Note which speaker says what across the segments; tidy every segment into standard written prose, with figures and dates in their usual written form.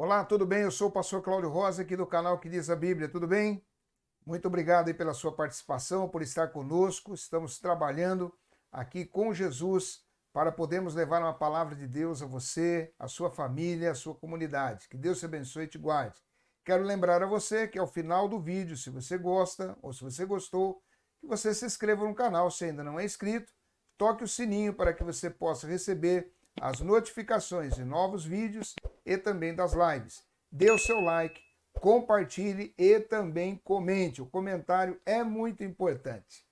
Speaker 1: Olá, tudo bem? Eu sou o pastor Cláudio Rosa, aqui do canal Que Diz a Bíblia, tudo bem? Muito obrigado aí pela sua participação, por estar conosco. Estamos trabalhando aqui com Jesus para podermos levar uma palavra de Deus a você, a sua família, a sua comunidade. Que Deus te abençoe e te guarde. Quero lembrar a você que ao final do vídeo, se você gosta ou se você gostou, que você se inscreva no canal se ainda não é inscrito, toque o sininho para que você possa receber as notificações de novos vídeos e também das lives. Dê o seu like, compartilhe e também comente. O comentário é muito importante.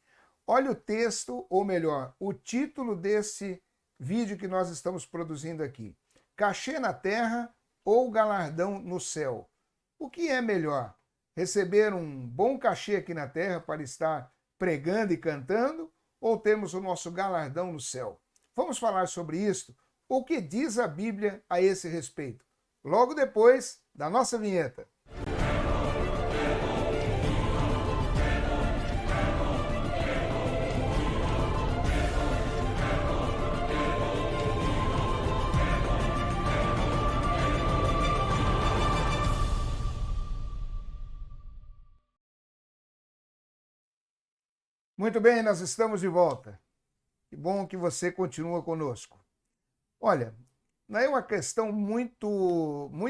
Speaker 1: Olha o texto, ou melhor, o título desse vídeo que nós estamos produzindo aqui. Cachê na terra ou galardão no céu? O que é melhor? Receber um bom cachê aqui na terra para estar pregando e cantando ou termos o nosso galardão no céu? Vamos falar sobre isso. O que diz a Bíblia a esse respeito? Logo depois da nossa vinheta. Muito bem, nós estamos de volta. Que bom que você continua conosco. Olha, não é uma questão muito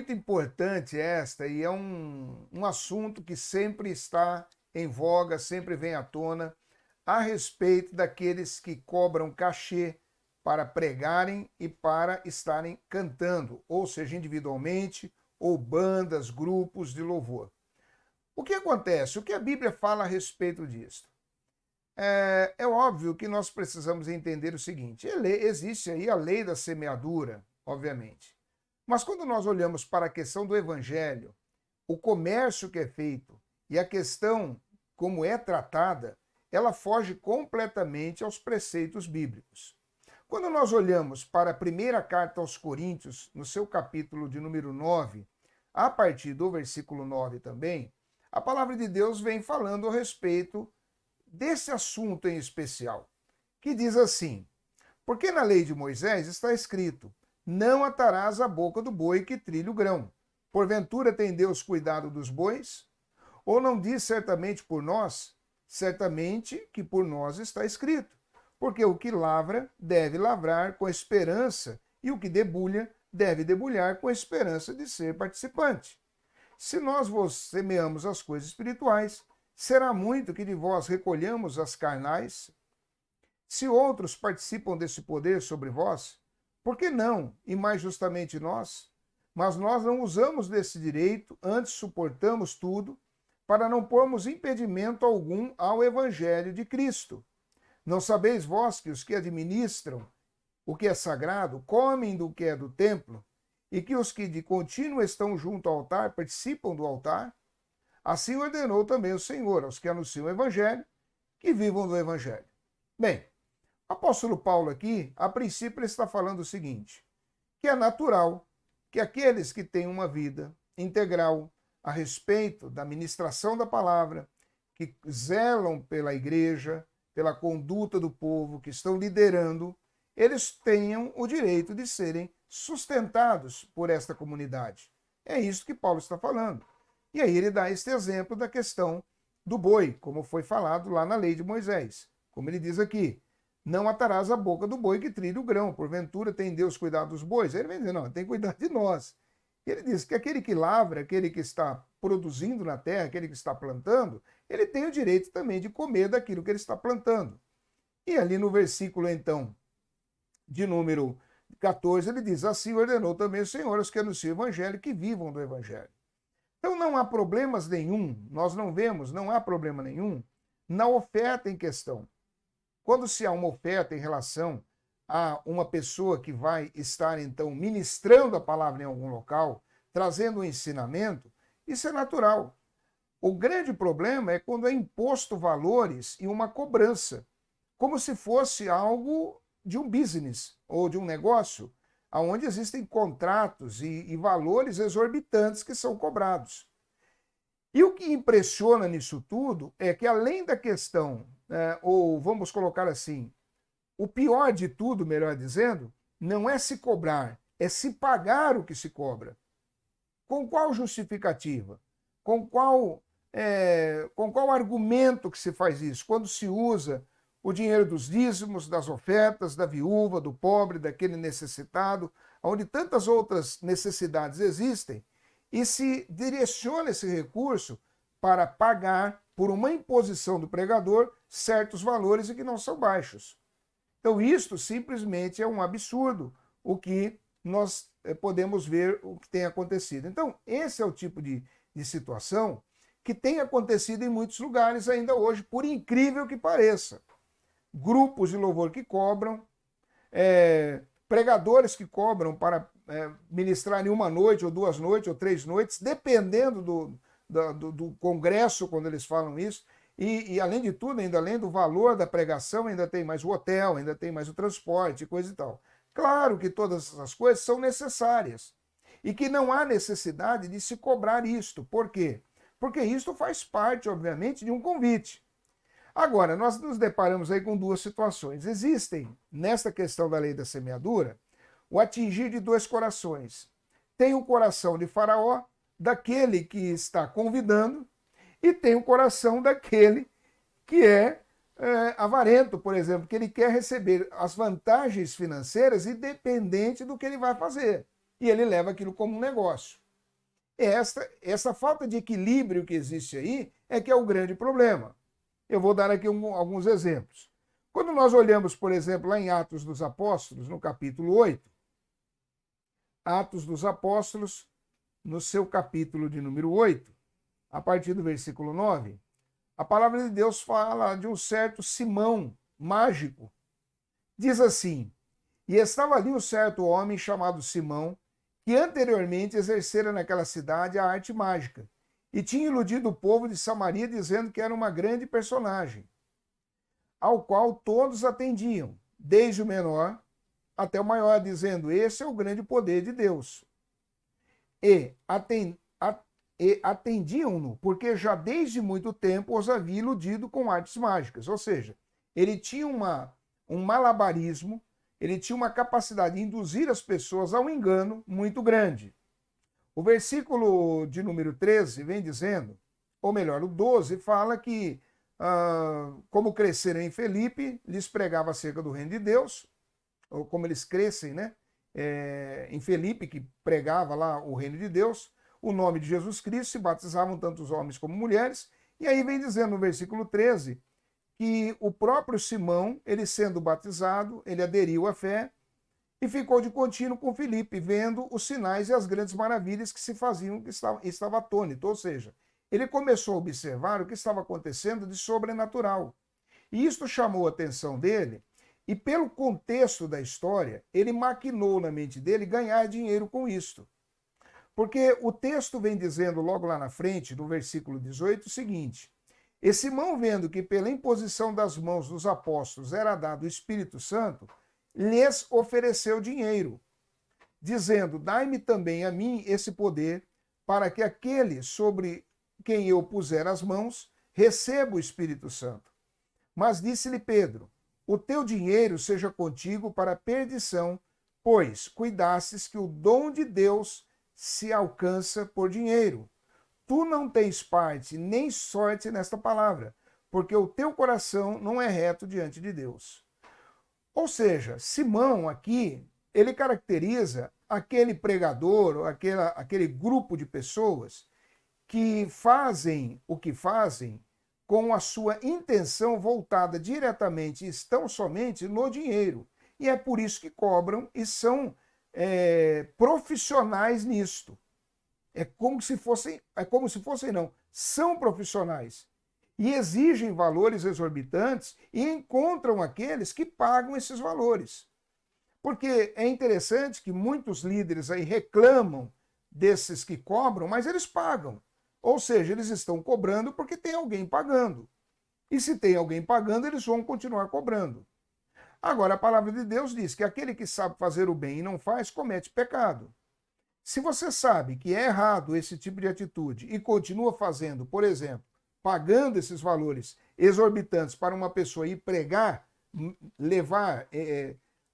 Speaker 1: importante esta, e é um assunto que sempre está em voga, sempre vem à tona, a respeito daqueles que cobram cachê para pregarem e para estarem cantando, ou seja, individualmente, ou bandas, grupos de louvor. O que acontece? O que a Bíblia fala a respeito disso? É óbvio que nós precisamos entender o seguinte: existe aí a lei da semeadura, obviamente. Mas quando nós olhamos para a questão do evangelho, o comércio que é feito e a questão como é tratada, ela foge completamente aos preceitos bíblicos. Quando nós olhamos para a primeira carta aos Coríntios, no seu capítulo de número 9, a partir do versículo 9 também, a palavra de Deus vem falando a respeito desse assunto em especial, que diz assim: porque na lei de Moisés está escrito: não atarás a boca do boi que trilha o grão. Porventura tem Deus cuidado dos bois? Ou não diz certamente por nós? Certamente que por nós está escrito. Porque o que lavra deve lavrar com esperança, e o que debulha deve debulhar com esperança de ser participante. Se nós vos semeamos as coisas espirituais, será muito que de vós recolhamos as carnais? Se outros participam desse poder sobre vós, por que não, e mais justamente nós? Mas nós não usamos desse direito, antes suportamos tudo, para não pormos impedimento algum ao evangelho de Cristo. Não sabeis vós que os que administram o que é sagrado comem do que é do templo, e que os que de contínuo estão junto ao altar participam do altar? Assim ordenou também o Senhor aos que anunciam o evangelho, que vivam do evangelho. Bem, o apóstolo Paulo aqui, a princípio, ele está falando o seguinte: que é natural que aqueles que têm uma vida integral a respeito da ministração da palavra, que zelam pela igreja, pela conduta do povo, que estão liderando, eles tenham o direito de serem sustentados por esta comunidade. É isso que Paulo está falando. E aí ele dá este exemplo da questão do boi, como foi falado lá na lei de Moisés. Como ele diz aqui: não atarás a boca do boi que trilha o grão. Porventura tem Deus cuidado dos bois? Aí ele vem dizer: não, tem que cuidar de nós. Ele diz que aquele que lavra, aquele que está produzindo na terra, aquele que está plantando, ele tem o direito também de comer daquilo que ele está plantando. E ali no versículo, então, de número 14, ele diz: assim ordenou também o Senhor aos que anunciam o evangelho, que vivam do evangelho. Então não há problemas nenhum, nós não vemos, não há problema nenhum na oferta em questão. Quando se há uma oferta em relação a uma pessoa que vai estar, então, ministrando a palavra em algum local, trazendo um ensinamento, isso é natural. O grande problema é quando é imposto valores e uma cobrança, como se fosse algo de um business ou de um negócio, onde existem contratos e valores exorbitantes que são cobrados. E o que impressiona nisso tudo é que, além da questão, ou vamos colocar assim, o pior de tudo, melhor dizendo, não é se cobrar, é se pagar o que se cobra. com qual justificativa? Com qual argumento que se faz isso? Quando se usa o dinheiro dos dízimos, das ofertas, da viúva, do pobre, daquele necessitado, onde tantas outras necessidades existem, e se direciona esse recurso para pagar, por uma imposição do pregador, certos valores e que não são baixos. Então, isto simplesmente é um absurdo, o que nós podemos ver o que tem acontecido. Então, esse é o tipo de situação que tem acontecido em muitos lugares ainda hoje, por incrível que pareça. Grupos de louvor que cobram, pregadores que cobram para ministrar em uma noite, ou 2 noites, ou 3 noites, dependendo do congresso, quando eles falam isso. E além de tudo, ainda além do valor da pregação, ainda tem mais o hotel, ainda tem mais o transporte, coisa e tal. Claro que todas essas coisas são necessárias e que não há necessidade de se cobrar isto. Por quê? Porque isto faz parte, obviamente, de um convite. Agora, nós nos deparamos aí com 2 situações. Existem, nesta questão da lei da semeadura, o atingir de 2 corações. Tem o coração de Faraó, daquele que está convidando, e tem o coração daquele que é avarento, por exemplo, que ele quer receber as vantagens financeiras independente do que ele vai fazer. E ele leva aquilo como um negócio. Essa falta de equilíbrio que existe aí é que é o grande problema. Eu vou dar aqui alguns exemplos. Quando nós olhamos, por exemplo, lá em Atos dos Apóstolos, no capítulo 8, Atos dos Apóstolos, no seu capítulo de número 8, a partir do versículo 9, a palavra de Deus fala de um certo Simão mágico. Diz assim: e estava ali um certo homem chamado Simão, que anteriormente exercera naquela cidade a arte mágica, e tinha iludido o povo de Samaria dizendo que era uma grande personagem, ao qual todos atendiam, desde o menor até o maior, dizendo: esse é o grande poder de Deus. E atendiam-no, porque já desde muito tempo os havia iludido com artes mágicas. Ou seja, ele tinha um malabarismo, ele tinha uma capacidade de induzir as pessoas a um engano muito grande. O versículo de número 13 vem dizendo, ou melhor, o 12 fala que, como cresceram em Filipe, lhes pregava acerca do reino de Deus, ou como eles crescem, né? Em Filipe, que pregava lá o reino de Deus, o nome de Jesus Cristo, se batizavam tanto os homens como mulheres, e aí vem dizendo no versículo 13 que o próprio Simão, ele sendo batizado, ele aderiu à fé e ficou de contínuo com Filipe, vendo os sinais e as grandes maravilhas que se faziam, que estava atônito. Ou seja, ele começou a observar o que estava acontecendo de sobrenatural. E isto chamou a atenção dele, e pelo contexto da história, ele maquinou na mente dele ganhar dinheiro com isto. Porque o texto vem dizendo logo lá na frente, no versículo 18, o seguinte: e Simão, vendo que pela imposição das mãos dos apóstolos era dado o Espírito Santo, lhes ofereceu dinheiro, dizendo: dai-me também a mim esse poder, para que aquele sobre quem eu puser as mãos receba o Espírito Santo. Mas disse-lhe Pedro: o teu dinheiro seja contigo para a perdição, pois cuidastes que o dom de Deus se alcança por dinheiro. Tu não tens parte nem sorte nesta palavra, porque o teu coração não é reto diante de Deus. Ou seja, Simão aqui, ele caracteriza aquele pregador, ou aquele grupo de pessoas que fazem o que fazem com a sua intenção voltada diretamente, estão somente no dinheiro. E é por isso que cobram e são profissionais nisto. São profissionais. E exigem valores exorbitantes e encontram aqueles que pagam esses valores. Porque é interessante que muitos líderes aí reclamam desses que cobram, mas eles pagam. Ou seja, eles estão cobrando porque tem alguém pagando. E se tem alguém pagando, eles vão continuar cobrando. Agora, a palavra de Deus diz que aquele que sabe fazer o bem e não faz, comete pecado. Se você sabe que é errado esse tipo de atitude e continua fazendo, por exemplo, pagando esses valores exorbitantes para uma pessoa ir pregar, levar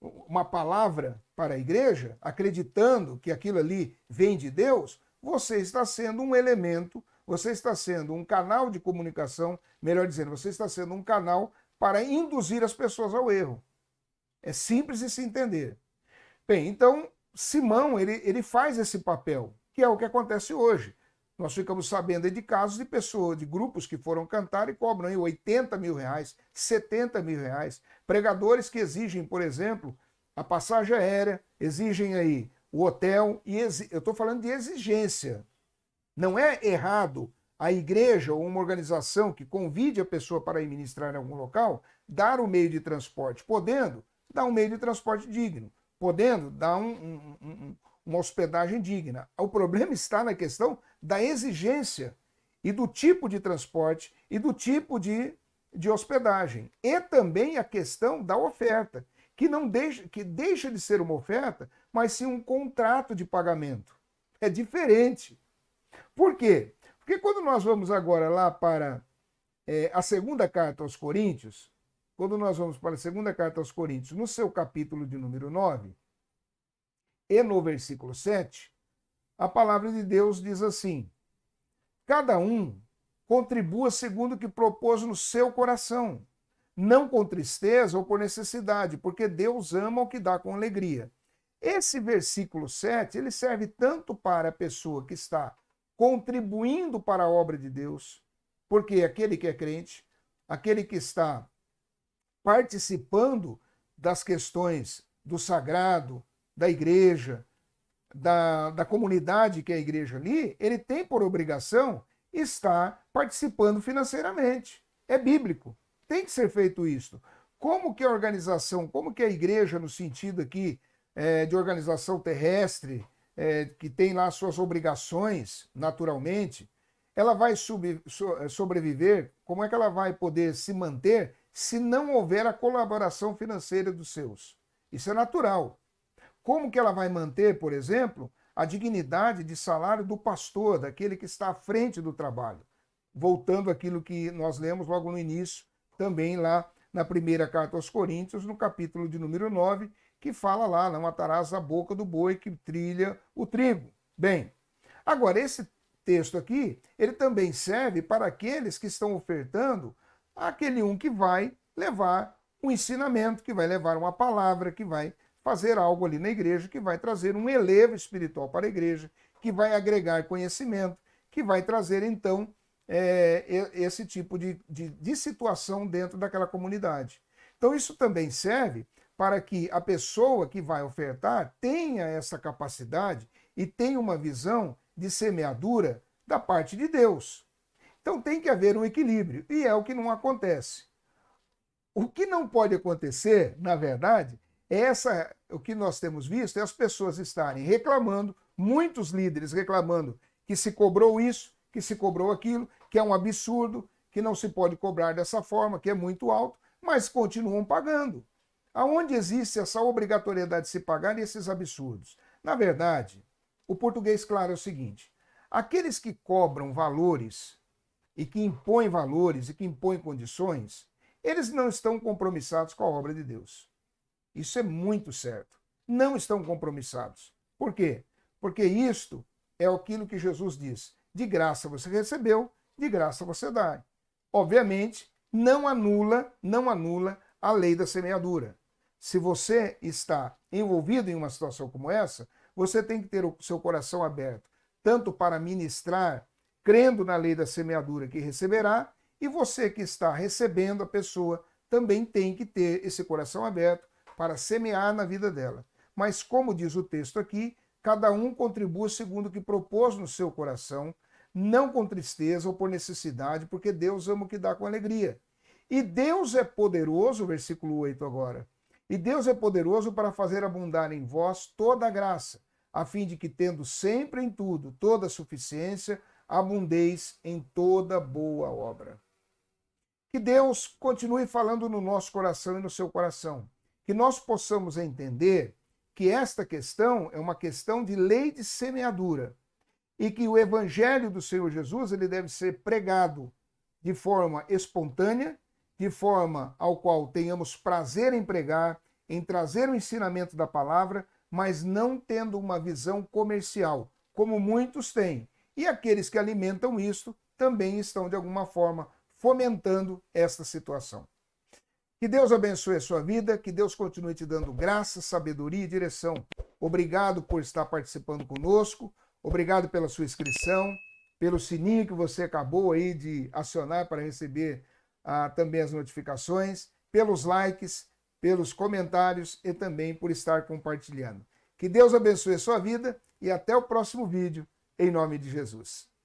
Speaker 1: uma palavra para a igreja, acreditando que aquilo ali vem de Deus, você está sendo um elemento, você está sendo um canal de comunicação, melhor dizendo, você está sendo um canal para induzir as pessoas ao erro. É simples de se entender. Bem, então, Simão, ele faz esse papel, que é o que acontece hoje. Nós ficamos sabendo de casos de pessoas, de grupos que foram cantar e cobram aí 80 mil reais, 70 mil reais. Pregadores que exigem, por exemplo, a passagem aérea, exigem aí o hotel, e eu estou falando de exigência. Não é errado a igreja ou uma organização que convide a pessoa para ir ministrar em algum local, dar o meio de transporte, podendo dar um meio de transporte digno, podendo dar uma hospedagem digna. O problema está na questão da exigência e do tipo de transporte e do tipo de hospedagem. E também a questão da oferta, que deixa de ser uma oferta, mas sim um contrato de pagamento. É diferente. Por quê? Porque quando nós vamos agora lá para a segunda carta aos Coríntios, quando nós vamos para a segunda carta aos Coríntios, no seu capítulo de número 9, e no versículo 7, a palavra de Deus diz assim: cada um contribua segundo o que propôs no seu coração, não com tristeza ou por necessidade, porque Deus ama o que dá com alegria. Esse versículo 7, ele serve tanto para a pessoa que está contribuindo para a obra de Deus, porque aquele que é crente, aquele que está participando das questões do sagrado, da igreja, da comunidade que é a igreja ali, ele tem por obrigação estar participando financeiramente. É bíblico. Tem que ser feito isso. Como que a organização, como que a igreja, no sentido aqui de organização terrestre, que tem lá suas obrigações, naturalmente, ela vai sobreviver? Como é que ela vai poder se manter se não houver a colaboração financeira dos seus? Isso é natural. Como que ela vai manter, por exemplo, a dignidade de salário do pastor, daquele que está à frente do trabalho? Voltando àquilo que nós lemos logo no início, também lá na primeira carta aos Coríntios, no capítulo de número 9, que fala lá, não atarás a boca do boi que trilha o trigo. Bem, agora esse texto aqui, ele também serve para aqueles que estão ofertando aquele um que vai levar um ensinamento, que vai levar uma palavra, que vai fazer algo ali na igreja, que vai trazer um elevo espiritual para a igreja, que vai agregar conhecimento, que vai trazer, então, esse tipo de situação dentro daquela comunidade. Então, isso também serve para que a pessoa que vai ofertar tenha essa capacidade e tenha uma visão de semeadura da parte de Deus. Então, tem que haver um equilíbrio, e é o que não acontece. O que não pode acontecer, na verdade, o que nós temos visto é as pessoas estarem reclamando, muitos líderes reclamando que se cobrou isso, que se cobrou aquilo, que é um absurdo, que não se pode cobrar dessa forma, que é muito alto, mas continuam pagando. Aonde existe essa obrigatoriedade de se pagar esses absurdos? Na verdade, o português claro é o seguinte: aqueles que cobram valores e que impõem valores e que impõem condições, eles não estão compromissados com a obra de Deus. Isso é muito certo. Não estão compromissados. Por quê? Porque isto é aquilo que Jesus diz: de graça você recebeu, de graça você dá. Obviamente, não anula a lei da semeadura. Se você está envolvido em uma situação como essa, você tem que ter o seu coração aberto, tanto para ministrar, crendo na lei da semeadura que receberá, e você que está recebendo a pessoa também tem que ter esse coração aberto para semear na vida dela. Mas, como diz o texto aqui, cada um contribua segundo o que propôs no seu coração, não com tristeza ou por necessidade, porque Deus ama o que dá com alegria. E Deus é poderoso, versículo 8 agora, e Deus é poderoso para fazer abundar em vós toda a graça, a fim de que, tendo sempre em tudo toda a suficiência, abundeis em toda boa obra. Que Deus continue falando no nosso coração e no seu coração. Que nós possamos entender que esta questão é uma questão de lei de semeadura e que o evangelho do Senhor Jesus ele deve ser pregado de forma espontânea, de forma ao qual tenhamos prazer em pregar, em trazer o ensinamento da palavra, mas não tendo uma visão comercial, como muitos têm. E aqueles que alimentam isto também estão, de alguma forma, fomentando esta situação. Que Deus abençoe a sua vida, que Deus continue te dando graça, sabedoria e direção. Obrigado por estar participando conosco, obrigado pela sua inscrição, pelo sininho que você acabou aí de acionar para receber também as notificações, pelos likes, pelos comentários e também por estar compartilhando. Que Deus abençoe a sua vida e até o próximo vídeo, em nome de Jesus.